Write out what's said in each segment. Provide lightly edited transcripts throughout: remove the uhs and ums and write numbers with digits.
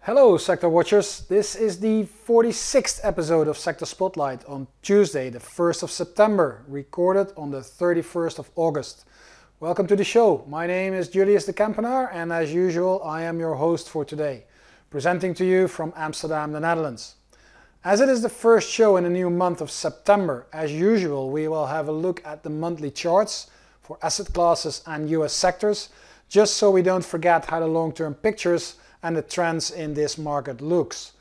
Hello Sector Watchers, this is the 46th episode of Sector Spotlight on Tuesday the 1st of September, recorded on the 31st of August. Welcome to the show. My name is Julius de Kempenaer and as usual I am your host for today, presenting to you from Amsterdam, the Netherlands. As it is the first show in the new month of September, as usual we will have a look at the monthly charts for asset classes and US sectors, just so we don't forget how the long-term pictures and the trends in this market looks.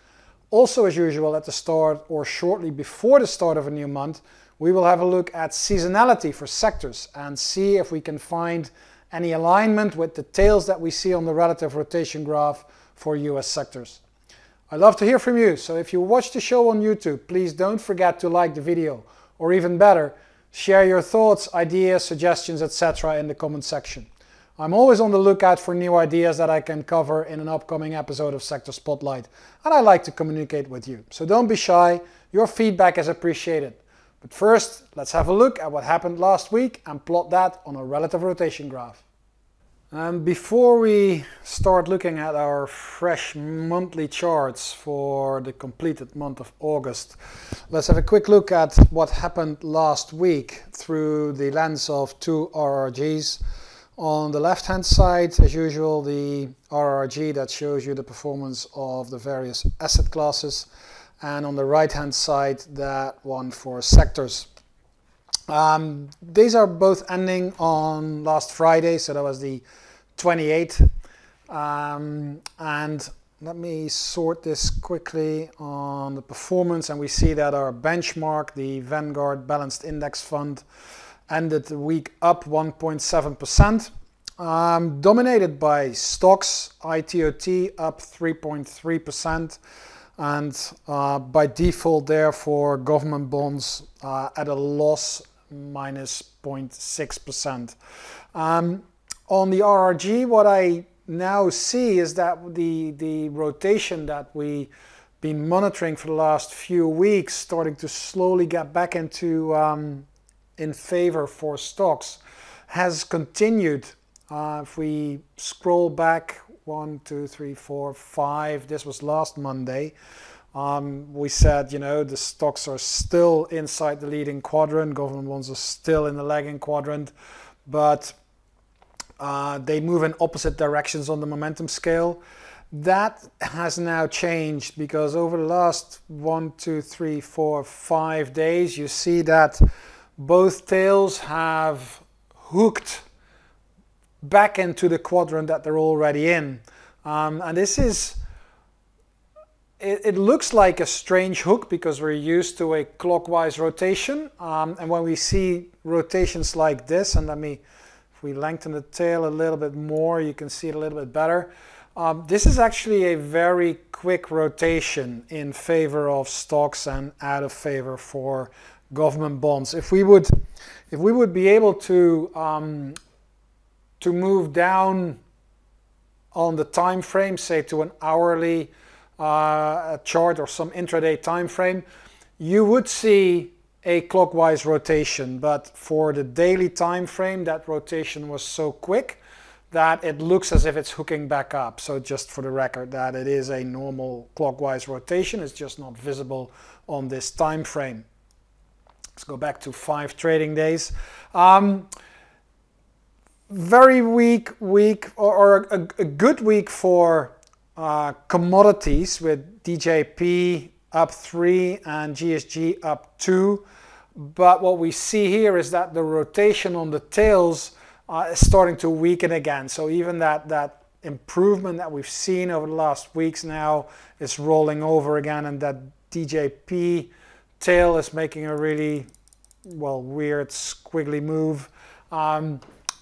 Also, as usual, at the start or shortly before the start of a new month, we will have a look at seasonality for sectors and see if we can find any alignment with the tails that we see on the relative rotation graph for US sectors. I'd love to hear from you, so if you watch the show on YouTube, please don't forget to like the video, or even better, share your thoughts, ideas, suggestions, etc. in the comment section. I'm always on the lookout for new ideas that I can cover in an upcoming episode of Sector Spotlight, and I like to communicate with you. So don't be shy, your feedback is appreciated. But first, let's have a look at what happened last week and plot that on a relative rotation graph. Before we start looking at our fresh monthly charts for the completed month of August, let's have a quick look at what happened last week through the lens of two RRGs. On the left hand side, as usual, the RRG that shows you the performance of the various asset classes, and on the right hand side that one for sectors. These are both ending on last Friday, so that was the 28th. And let me sort this quickly on the performance, and we see that our benchmark, the Vanguard Balanced Index Fund, ended the week up 1.7%, dominated by stocks, ITOT up 3.3%, and by default therefore government bonds at a loss minus 0.6%. On the RRG, what I now see is that the rotation that we've been monitoring for the last few weeks starting to slowly get back into in favor for stocks has continued. If we scroll back 1, 2, 3, 4, 5, this was last Monday, we said, you know, the stocks are still inside the leading quadrant, government bonds are still in the lagging quadrant, but they move in opposite directions on the momentum scale. That has now changed because over the last 1, 2, 3, 4, 5 days you see that both tails have hooked back into the quadrant that they're already in. And this is, it looks like a strange hook because we're used to a clockwise rotation. And when we see rotations like this, and if we lengthen the tail a little bit more, you can see it a little bit better. This is actually a very quick rotation in favor of stocks and out of favor for government bonds. If we would be able to move down on the time frame, say to an hourly chart or some intraday time frame, you would see a clockwise rotation. But for the daily time frame, that rotation was so quick that it looks as if it's hooking back up. So just for the record, that it is a normal clockwise rotation, it's just not visible on this time frame. Let's go back to 5 trading days. Very weak week, or a good week for commodities, with DJP up 3 and GSG up 2. But what we see here is that the rotation on the tails is starting to weaken again. So even that improvement that we've seen over the last weeks now is rolling over again, and that DJP tail is making a really, well, weird squiggly move.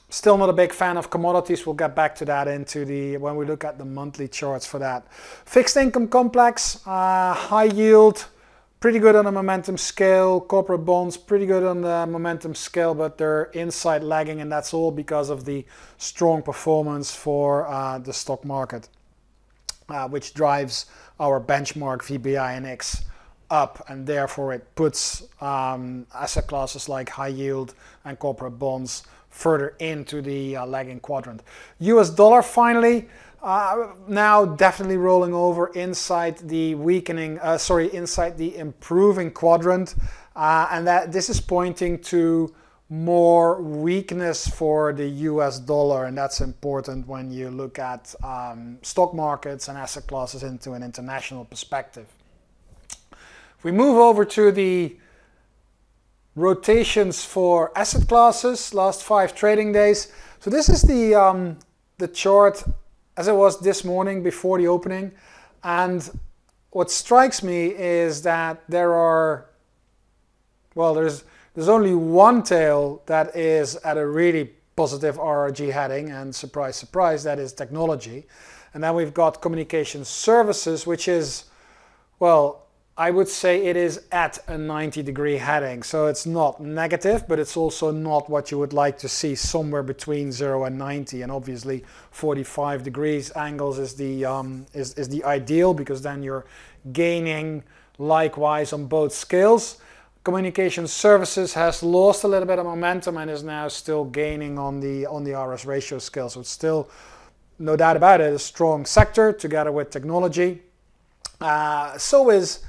Still not a big fan of commodities. We'll get back to that when we look at the monthly charts for that. Fixed income complex, high yield, pretty good on the momentum scale. Corporate bonds, pretty good on the momentum scale, but they're inside lagging, and that's all because of the strong performance for the stock market, which drives our benchmark VBI/NX up, and therefore it puts asset classes like high yield and corporate bonds further into the lagging quadrant. US dollar finally, Now definitely rolling over inside the weakening, inside the improving quadrant, and that this is pointing to more weakness for the US dollar, and that's important when you look at stock markets and asset classes into an international perspective. If we move over to the rotations for asset classes, last 5 trading days. So this is the chart as it was this morning before the opening, and what strikes me is that there's only one tail that is at a really positive RRG heading, and surprise, surprise, that is technology. And then we've got communication services, which is, well, I would say it is at a 90-degree heading. So it's not negative, but it's also not what you would like to see, somewhere between 0 and 90. And obviously 45 degrees angles is the ideal, because then you're gaining likewise on both scales. Communication services has lost a little bit of momentum and is now still gaining on the RS ratio scale. So it's still, no doubt about it, a strong sector together with technology. So is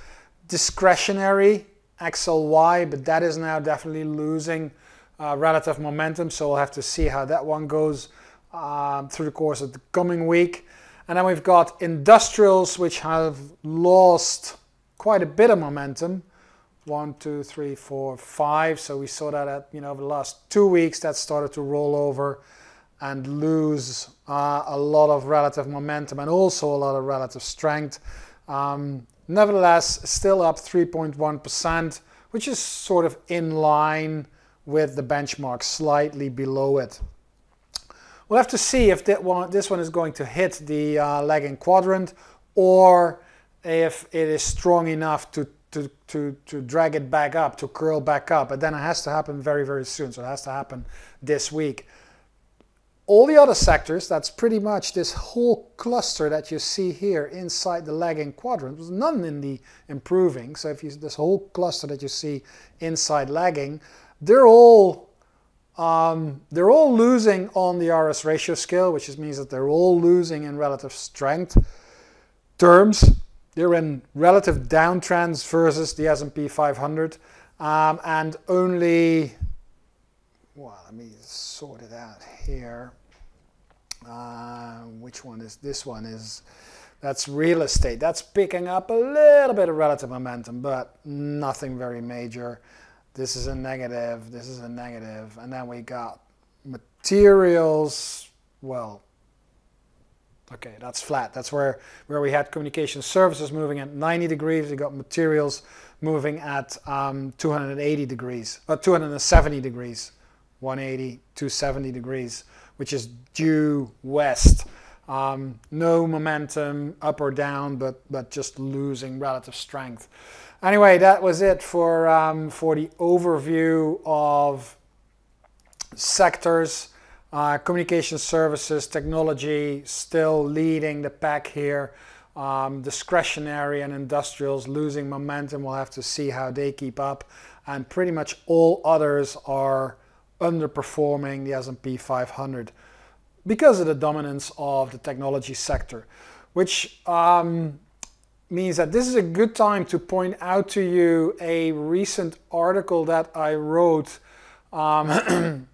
discretionary XLY, but that is now definitely losing relative momentum. So we'll have to see how that one goes through the course of the coming week. And then we've got industrials, which have lost quite a bit of momentum. 1, 2, 3, 4, 5. So we saw that at, over the last 2 weeks that started to roll over and lose a lot of relative momentum and also a lot of relative strength. Nevertheless, still up 3.1%, which is sort of in line with the benchmark, slightly below it. We'll have to see if this one is going to hit the lagging quadrant, or if it is strong enough to drag it back up, to curl back up. But then it has to happen very, very soon. So it has to happen this week. All the other sectors, that's pretty much this whole cluster that you see here inside the lagging quadrant. There's none in the improving. So if you this whole cluster that you see inside lagging, they're all losing on the RS ratio scale, which means that they're all losing in relative strength terms. They're in relative downtrends versus the S&P 500, and only, well, let me sort it out here. Which one is this one? That's real estate. That's picking up a little bit of relative momentum, but nothing very major. This is a negative. This is a negative, and then we got materials. Well, okay, that's flat. That's where we had communication services moving at 90 degrees. We got materials moving at 280 degrees, 270 degrees, 180, 270 degrees, which is due west. No momentum up or down, but just losing relative strength. Anyway, that was it for the overview of sectors. Communication services, technology still leading the pack here. Discretionary and industrials losing momentum. We'll have to see how they keep up. And pretty much all others are underperforming the S&P 500 because of the dominance of the technology sector, which means that this is a good time to point out to you a recent article that I wrote in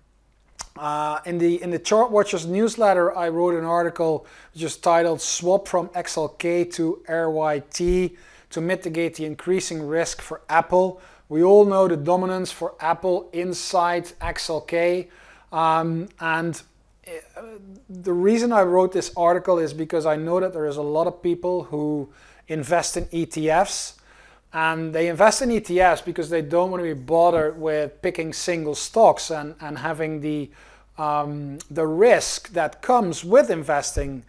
the Chart Watchers newsletter. I wrote an article just titled "Swap from XLK to RYT to mitigate the increasing risk for Apple." We all know the dominance for Apple inside XLK, and the reason I wrote this article is because I know that there is a lot of people who invest in ETFs, and they invest in ETFs because they don't want to be bothered with picking single stocks and having the risk that comes with investing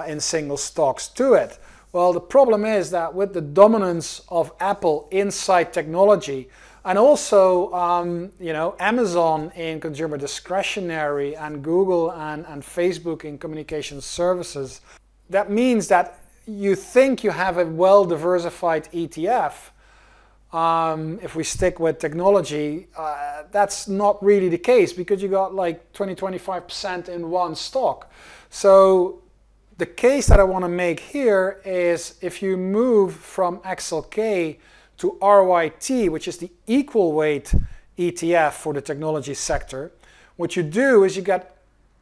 in single stocks to it. Well, the problem is that with the dominance of Apple inside technology, and also Amazon in consumer discretionary, and Google and Facebook in communication services, that means that you think you have a well-diversified ETF. If we stick with technology, that's not really the case, because you got like 20-25% in one stock. So the case that I want to make here is if you move from XLK to RYT, which is the equal weight ETF for the technology sector, what you do is you get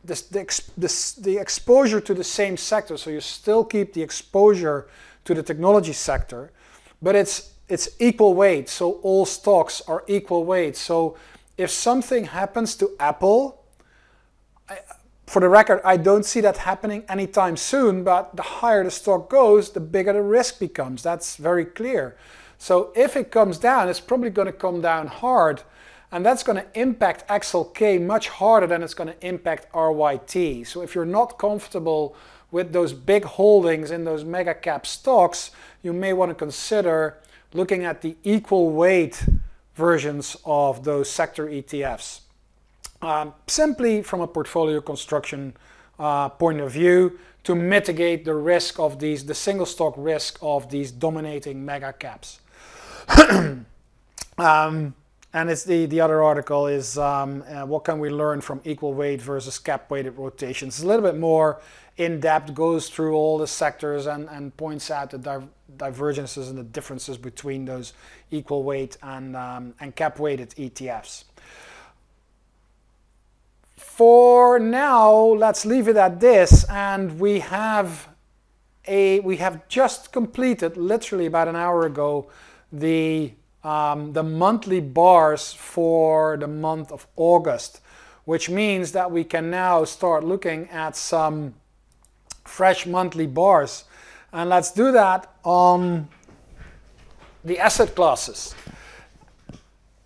the exposure to the same sector, so you still keep the exposure to the technology sector, but it's equal weight, so all stocks are equal weight. So if something happens to Apple, for the record, I don't see that happening anytime soon, but the higher the stock goes, the bigger the risk becomes. That's very clear. So if it comes down, it's probably going to come down hard, and that's going to impact XLK much harder than it's going to impact RYT. So if you're not comfortable with those big holdings in those mega cap stocks, you may want to consider looking at the equal weight versions of those sector ETFs. Simply from a portfolio construction point of view, to mitigate the risk of the single stock risk of these dominating mega caps. And it's the other article is what can we learn from equal weight versus cap weighted rotations. It's a little bit more in depth, goes through all the sectors and points out the divergences and the differences between those equal weight and cap weighted ETFs. For now, let's leave it at this, and we have just completed, literally about an hour ago, the monthly bars for the month of August, which means that we can now start looking at some fresh monthly bars. And let's do that on the asset classes.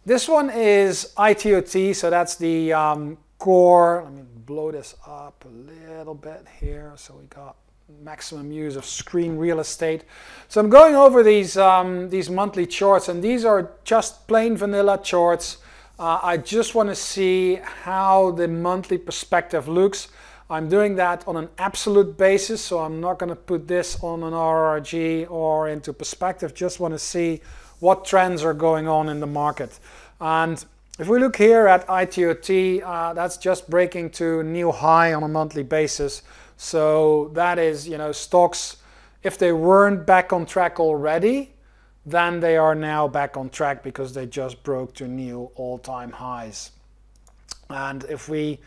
This one is ITOT, so that's the core. Let me blow this up a little bit here so we got maximum use of screen real estate. So I'm going over these monthly charts, and these are just plain vanilla charts. I just want to see how the monthly perspective looks. I'm doing that on an absolute basis, so I'm not going to put this on an RRG or into perspective. Just want to see what trends are going on in the market. And if we look here at ITOT, that's just breaking to a new high on a monthly basis. So that is, stocks, if they weren't back on track already, then they are now back on track because they just broke to new all-time highs. And if we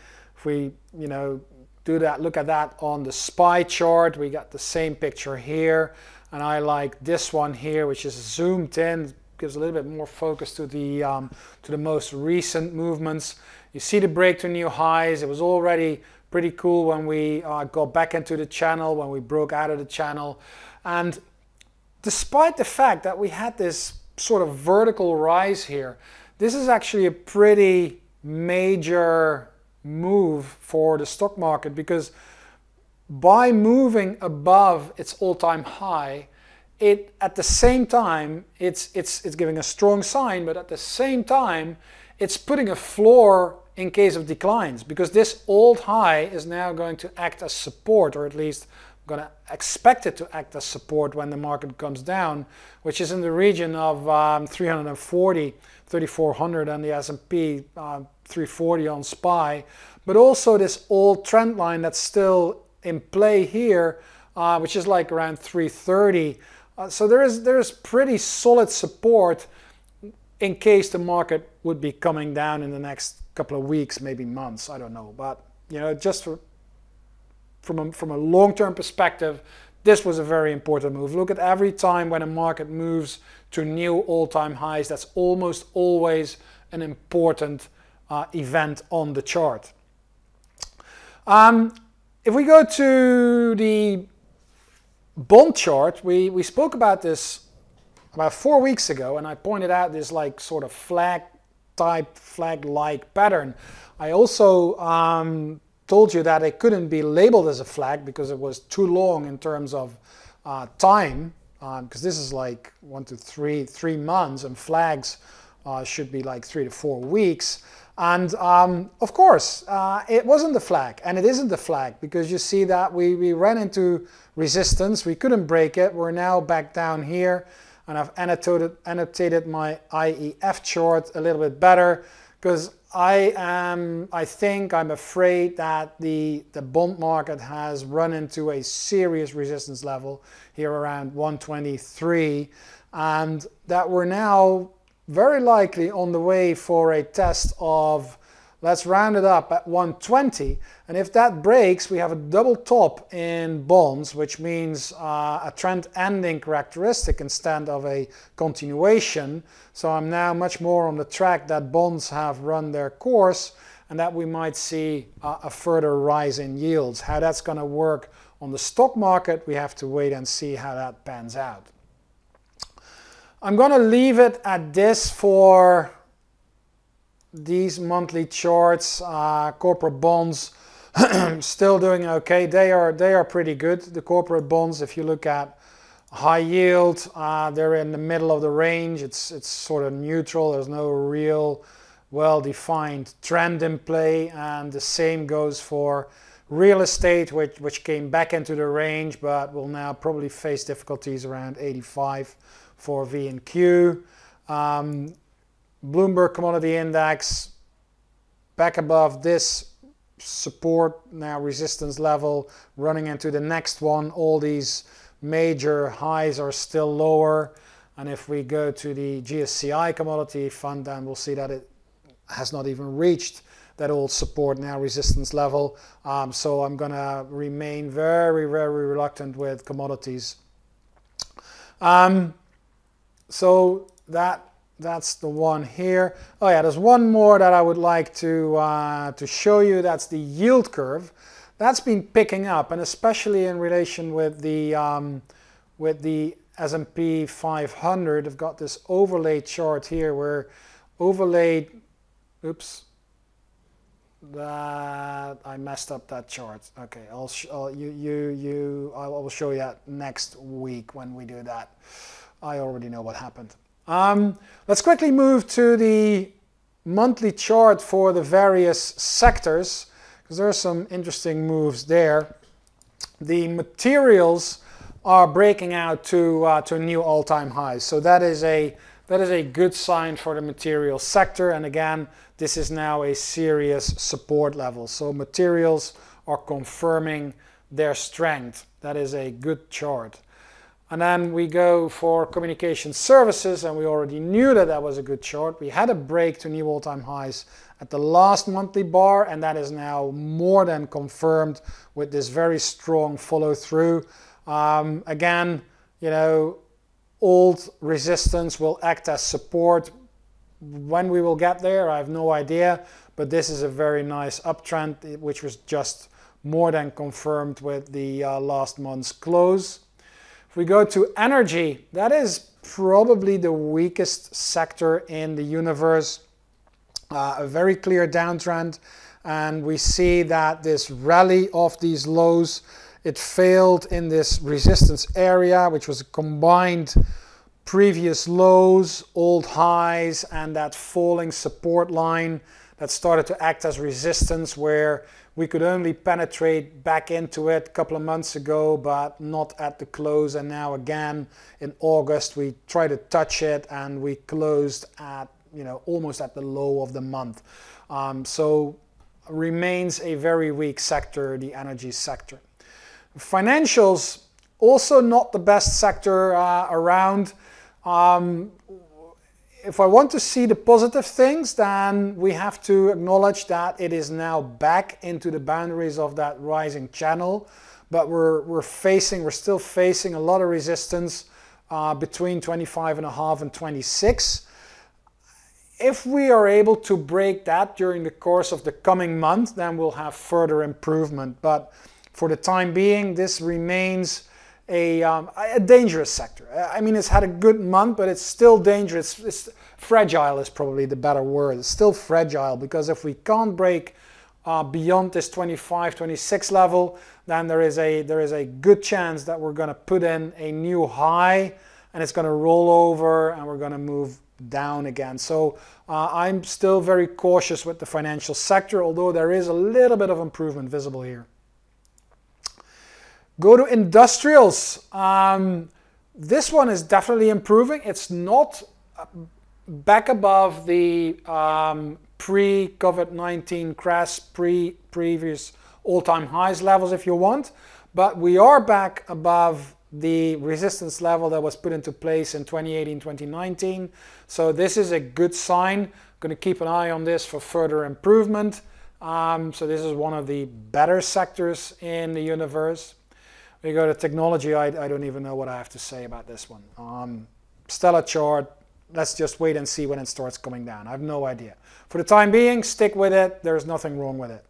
do that, look at that on the SPY chart, we got the same picture here. And I like this one here, which is zoomed in, gives a little bit more focus to the most recent movements. You see the break to new highs. It was already pretty cool when we got back into the channel, when we broke out of the channel. And despite the fact that we had this sort of vertical rise here, this is actually a pretty major move for the stock market, because by moving above its all-time high, at the same time, it's giving a strong sign, but at the same time, it's putting a floor in case of declines, because this old high is now going to act as support, or at least I'm going to expect it to act as support when the market comes down, which is in the region of 340, 3,400 on the S&P, 340 on SPY, but also this old trend line that's still in play here, which is like around 330. So there is pretty solid support in case the market would be coming down in the next couple of weeks, maybe months, I don't know. But just from a long-term perspective, this was a very important move. Look at every time when a market moves to new all-time highs, that's almost always an important event on the chart. If we go to the bond chart, we spoke about this about 4 weeks ago, and I pointed out this like sort of flag-like pattern. I also told you that it couldn't be labeled as a flag because it was too long in terms of time, because this is like 1 to 3 months, and flags should be like 3 to 4 weeks. And of course, it wasn't the flag, and it isn't the flag, because you see that we ran into resistance. We couldn't break it. We're now back down here, and I've annotated my IEF chart a little bit better, because I'm afraid that the bond market has run into a serious resistance level here around 123, and that we're now very likely on the way for a test of, let's round it up, at 120. And if that breaks, we have a double top in bonds, which means a trend ending characteristic instead of a continuation. So I'm now much more on the track that bonds have run their course and that we might see a further rise in yields. How that's going to work on the stock market, we have to wait and see how that pans out. I'm going to leave it at this for these monthly charts. Corporate bonds still doing okay. They are pretty good. The corporate bonds, if you look at high yield, they're in the middle of the range. It's sort of neutral. There's no real well-defined trend in play, and the same goes for real estate, which came back into the range but will now probably face difficulties around 85 for V and Q. Bloomberg Commodity Index back above this support, now resistance level, running into the next one. All these major highs are still lower, and if we go to the GSCI commodity fund, then we'll see that it has not even reached that old support, now resistance level. So I'm going to remain very, very reluctant with commodities. So that's the one here. Oh yeah, there's one more that I would like to show you. That's the yield curve. That's been picking up, and especially in relation with the S&P 500. I've got this overlay chart here where overlaid. Oops, that I messed up that chart. Okay, I will show you that next week when we do that. I already know what happened. Let's quickly move to the monthly chart for the various sectors, because there are some interesting moves there. The materials are breaking out to new all-time highs, so that is a good sign for the materials sector. And again, this is now a serious support level. So materials are confirming their strength. That is a good chart. And then we go for Communication Services, and we already knew that that was a good chart. We had a break to new all-time highs at the last monthly bar, and that is now more than confirmed with this very strong follow-through. Again, you know, old resistance will act as support. When we will get there, I have no idea, but this is a very nice uptrend, which was just more than confirmed with the last month's close. If we go to energy, that is probably the weakest sector in the universe. A very clear downtrend, and we see that this rally off these lows, it failed in this resistance area, which was a combined previous lows, old highs, and that falling support line that started to act as resistance, where we could only penetrate back into it a couple of months ago, but not at the close. And now again in August we tried to touch it, and we closed at, you know, almost at the low of the month. So remains a very weak sector, the energy sector. Financials, also not the best sector around. If I want to see the positive things, then we have to acknowledge that it is now back into the boundaries of that rising channel, but we're still facing a lot of resistance between 25.5 and 26. If we are able to break that during the course of the coming month, then we'll have further improvement. But for the time being, this remains a dangerous sector. I mean, it's had a good month, but it's still dangerous. It's fragile is probably the better word. It's still fragile, because if we can't break beyond this 25, 26 level, then there is a good chance that we're going to put in a new high, and it's going to roll over, and we're going to move down again. So I'm still very cautious with the financial sector, although there is a little bit of improvement visible here. Go to industrials. This one is definitely improving. It's not back above the pre-COVID-19 crash, previous all-time highs levels if you want, but we are back above the resistance level that was put into place in 2018, 2019. So this is a good sign. I'm going to keep an eye on this for further improvement. So this is one of the better sectors in the universe. We go to technology. I don't even know what I have to say about this one. Stellar chart. Let's just wait and see when it starts coming down. I have no idea. For the time being, stick with it. There's nothing wrong with it.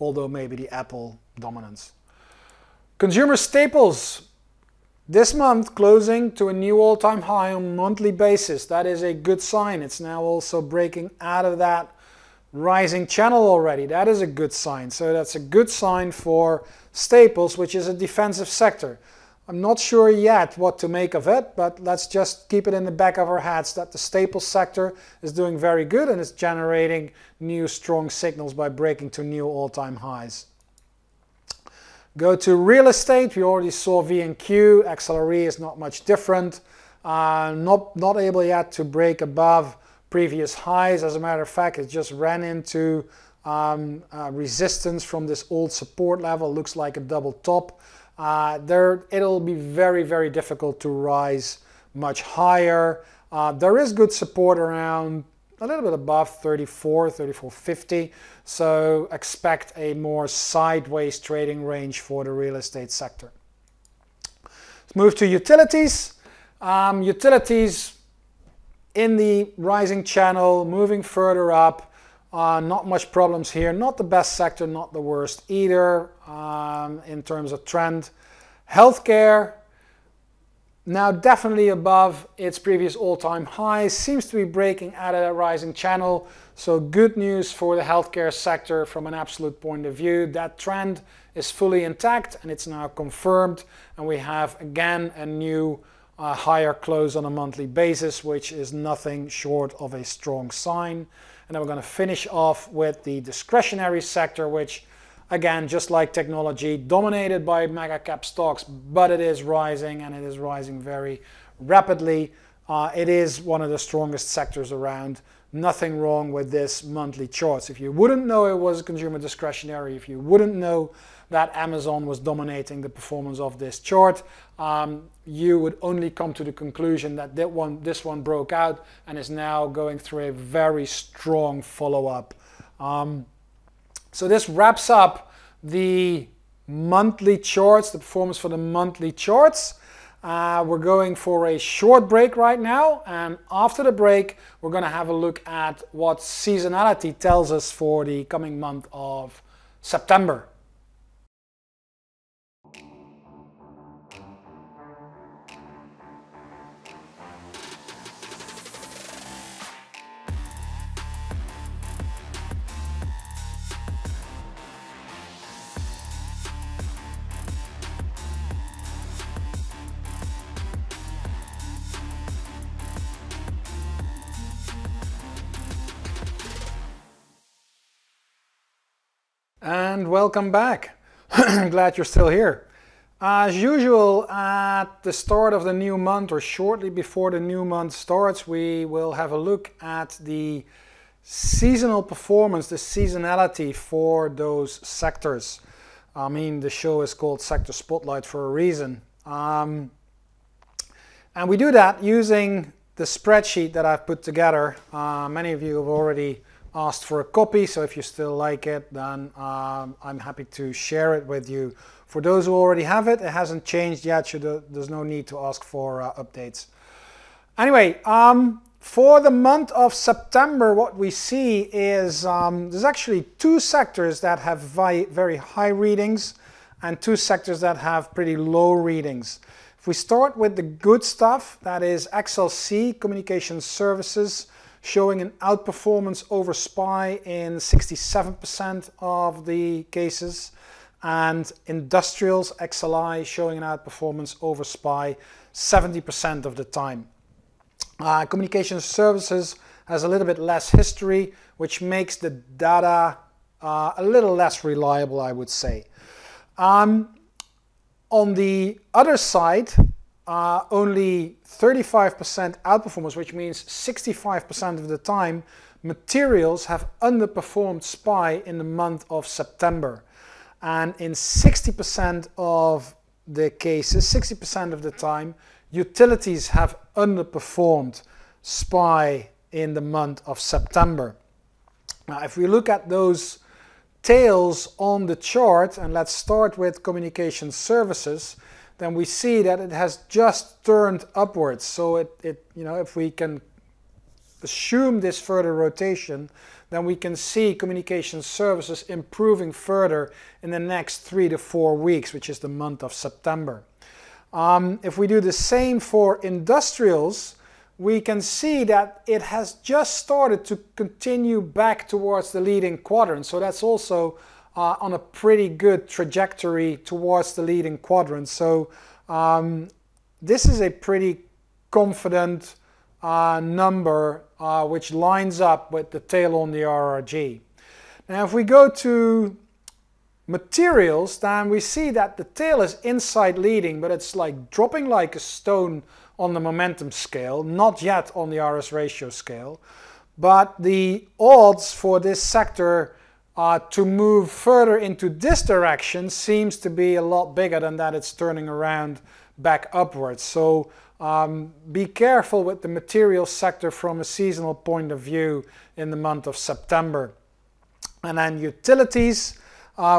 Although maybe the Apple dominance. Consumer staples. This month closing to a new all-time high on a monthly basis. That is a good sign. It's now also breaking out of that rising channel already. That is a good sign. So that's a good sign for staples, which is a defensive sector. I'm not sure yet what to make of it, but let's just keep it in the back of our heads that the staples sector is doing very good and is generating new strong signals by breaking to new all-time highs. Go to real estate. We already saw V&Q. XLRE is not much different. Not able yet to break above previous highs. As a matter of fact, it just ran into resistance from this old support level. Looks like a double top. It'll be very, very difficult to rise much higher. There is good support around a little bit above 34, 34.50. So expect a more sideways trading range for the real estate sector. Let's move to utilities. Utilities in the rising channel, moving further up. Not much problems here. Not the best sector, not the worst either in terms of trend. Healthcare, now definitely above its previous all-time high, seems to be breaking out of that rising channel. So good news for the healthcare sector from an absolute point of view. That trend is fully intact and it's now confirmed. And we have again a new higher close on a monthly basis, which is nothing short of a strong sign. And then we're going to finish off with the discretionary sector, which again, just like technology, dominated by mega cap stocks, but it is rising and it is rising very rapidly. It is one of the strongest sectors around. Nothing wrong with this monthly charts. If you wouldn't know it was consumer discretionary, if you wouldn't know that Amazon was dominating the performance of this chart, you would only come to the conclusion that this one broke out and is now going through a very strong follow-up. So this wraps up the monthly charts, the performance for the monthly charts. We're going for a short break right now, and after the break we're going to have a look at what seasonality tells us for the coming month of September. And welcome back. Glad you're still here. As usual, at the start of the new month or shortly before the new month starts, we will have a look at the seasonal performance, the seasonality for those sectors. I mean, the show is called Sector Spotlight for a reason. And we do that using the spreadsheet that I've put together. Many of you have already asked for a copy, so if you still like it, then I'm happy to share it with you. For those who already have it, it hasn't changed yet, so there's no need to ask for updates. Anyway, for the month of September, what we see is there's actually two sectors that have very high readings and two sectors that have pretty low readings. If we start with the good stuff, that is XLC, Communication Services, showing an outperformance over SPY in 67% of the cases, and Industrials XLI showing an outperformance over SPY 70% of the time. Communication Services has a little bit less history, which makes the data a little less reliable, I would say. On the other side, only 35% outperformance, which means 65% of the time materials have underperformed SPY in the month of September. And in 60% of the cases, 60% of the time, utilities have underperformed SPY in the month of September. Now, if we look at those tails on the chart, and let's start with Communication Services, then we see that it has just turned upwards. So if we can assume this further rotation, then we can see Communication Services improving further in the next 3 to 4 weeks, which is the month of September. If we do the same for industrials, we can see that it has just started to continue back towards the leading quadrant. So that's also on a pretty good trajectory towards the leading quadrant. So this is a pretty confident number which lines up with the tail on the RRG. Now if we go to materials, then we see that the tail is inside leading, but it's like dropping like a stone on the momentum scale, not yet on the RS ratio scale. But the odds for this sector to move further into this direction seems to be a lot bigger than that it's turning around back upwards. So be careful with the materials sector from a seasonal point of view in the month of September. And then utilities,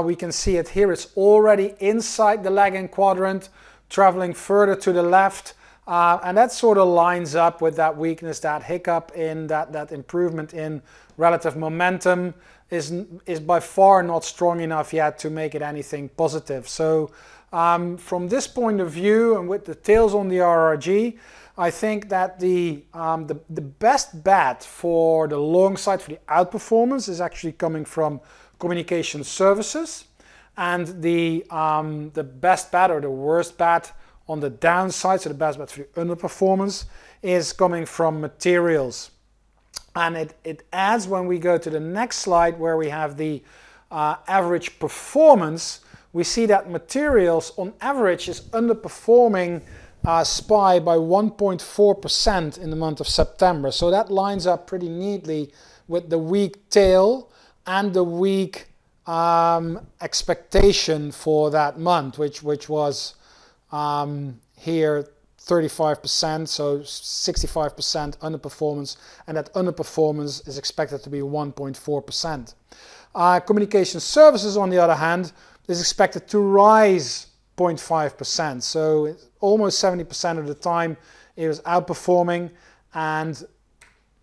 we can see it here, it's already inside the lagging quadrant, traveling further to the left. And that sort of lines up with that weakness, that hiccup in that improvement in relative momentum is by far not strong enough yet to make it anything positive. So from this point of view, and with the tails on the RRG, I think that the best bet for the long side, for the outperformance, is actually coming from Communication Services, and the best bet, or the worst bet on the downside, so the best bet for the underperformance, is coming from materials. And it adds, when we go to the next slide where we have the average performance, we see that materials on average is underperforming SPY by 1.4% in the month of September. So that lines up pretty neatly with the weak tail and the weak expectation for that month, which was here 35%, so 65% underperformance, and that underperformance is expected to be 1.4%. Communication Services, on the other hand, is expected to rise 0.5%, so almost 70% of the time it was outperforming, and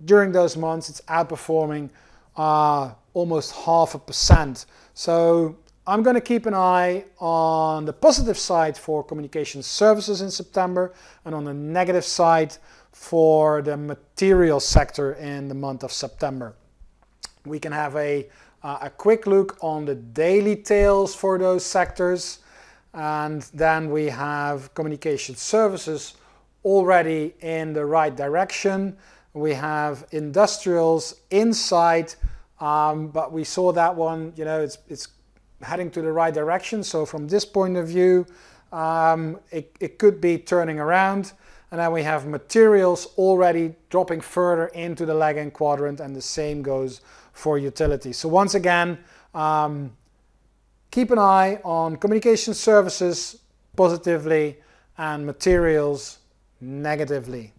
during those months it's outperforming almost 0.5%. So I'm going to keep an eye on the positive side for Communication Services in September, and on the negative side for the materials sector in the month of September. We can have a quick look on the daily tails for those sectors, and then we have Communication Services already in the right direction. We have industrials inside, but we saw that one, it's heading to the right direction. So from this point of view, it could be turning around. And then we have materials already dropping further into the lagging quadrant, and the same goes for utilities. So once again, keep an eye on Communication Services positively and materials negatively.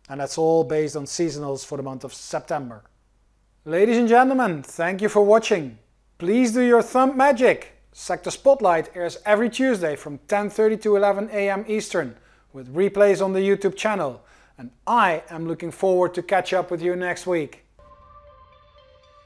And that's all based on seasonals for the month of September. Ladies and gentlemen, thank you for watching. Please do your thumb magic. Sector Spotlight airs every Tuesday from 10:30 to 11 a.m. Eastern, with replays on the YouTube channel. And I am looking forward to catch up with you next week.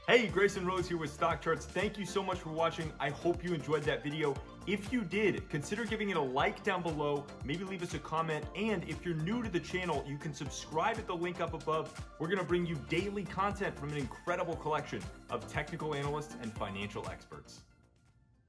Hey, Grayson Rose here with StockCharts. Thank you so much for watching. I hope you enjoyed that video. If you did, consider giving it a like down below, maybe leave us a comment, and if you're new to the channel, you can subscribe at the link up above. We're gonna bring you daily content from an incredible collection of technical analysts and financial experts.